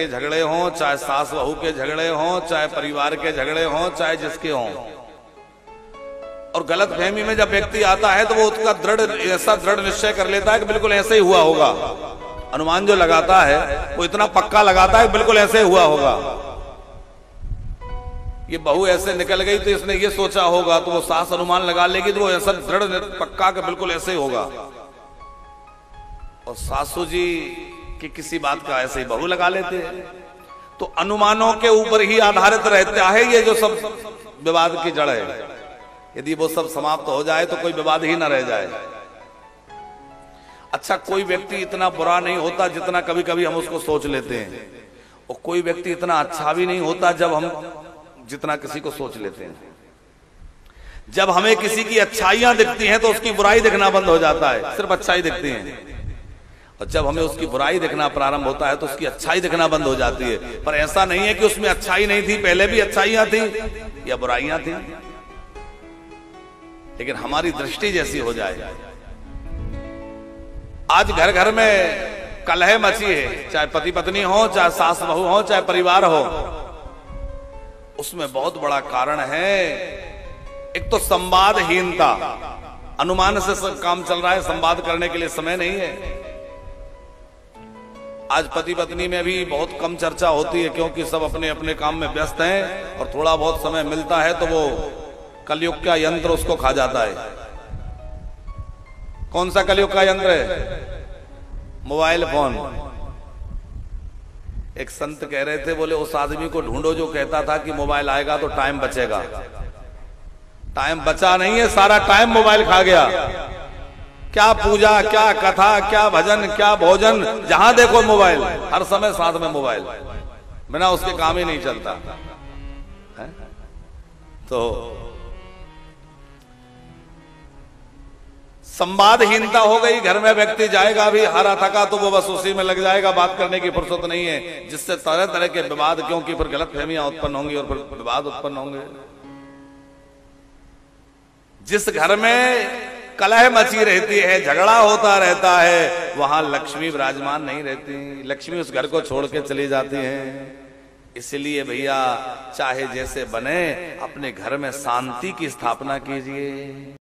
के झगड़े हों, चाहे सास बहू के झगड़े हों, चाहे परिवार के झगड़े हों, चाहे जिसके हों, और गलत फहमी में जब व्यक्ति आता है तो वो उसका ऐसा दृढ़ निश्चय कर लेता है कि बिल्कुल ऐसे ही हुआ होगा। अनुमान जो लगाता है वो इतना पक्का लगाता है कि बिल्कुल ऐसे हुआ होगा। ये बहू ऐसे निकल गई तो इसने ये सोचा होगा, तो वो सास अनुमान लगा लेगी तो वो ऐसा दृढ़ पक्का कि बिल्कुल ऐसे ही होगा। और सासू जी की किसी बात का ऐसे ही बहू लगा लेते हैं। तो अनुमानों के ऊपर ही आधारित रहता है ये जो सब विवाद की जड़ है। यदि वो सब समाप्त हो जाए तो कोई विवाद ही ना रह जाए। अच्छा, कोई व्यक्ति इतना बुरा नहीं होता जितना कभी कभी हम उसको सोच लेते हैं, और कोई व्यक्ति इतना अच्छा भी नहीं होता जब हम जितना किसी को सोच लेते हैं। जब हमें किसी की अच्छाइयां दिखती हैं तो उसकी बुराई दिखना बंद हो जाता है, सिर्फ अच्छाई दिखती है। और जब हमें उसकी बुराई दिखना प्रारंभ होता है तो उसकी अच्छाई दिखना बंद हो जाती है। पर ऐसा नहीं है कि उसमें अच्छाई नहीं थी, पहले भी अच्छाइयां थी या बुराइयां थी, लेकिन हमारी दृष्टि जैसी हो जाए। आज घर घर में कलह मची है, चाहे पति पत्नी हो, चाहे सास बहू हो, चाहे परिवार हो। उसमें बहुत बड़ा कारण है, एक तो संवादहीनता। अनुमान से सब काम चल रहा है, संवाद करने के लिए समय नहीं है। आज पति पत्नी में भी बहुत कम चर्चा होती है, क्योंकि सब अपने अपने काम में व्यस्त हैं, और थोड़ा बहुत समय मिलता है तो वो कलयुग का यंत्र उसको खा जाता है। कौन सा कलयुग का यंत्र है? Mobile phone. एक संत कह रहे थे, बोले उस आदमी को ढूंढो जो कहता था कि मोबाइल आएगा तो टाइम बचेगा। टाइम बचा नहीं है, सारा टाइम मोबाइल खा गया। क्या पूजा, क्या कथा, क्या भजन, क्या भोजन, जहां देखो मोबाइल, हर समय साथ में मोबाइल, बिना उसके काम ही नहीं चलता है? तो संवादहीनता हो गई। घर में व्यक्ति जाएगा भी हारा थका तो वो बस उसी में लग जाएगा, बात करने की फुर्सत नहीं है, जिससे तरह तरह के विवाद, क्योंकि फिर गलतफहमियां उत्पन्न होंगी और फिर विवाद उत्पन्न होंगे। जिस घर में कलह मची रहती है, झगड़ा होता रहता है, वहां लक्ष्मी विराजमान नहीं रहती। लक्ष्मी उस घर को छोड़ के चली जाती है। इसलिए भैया, चाहे जैसे बने, अपने घर में शांति की स्थापना कीजिए।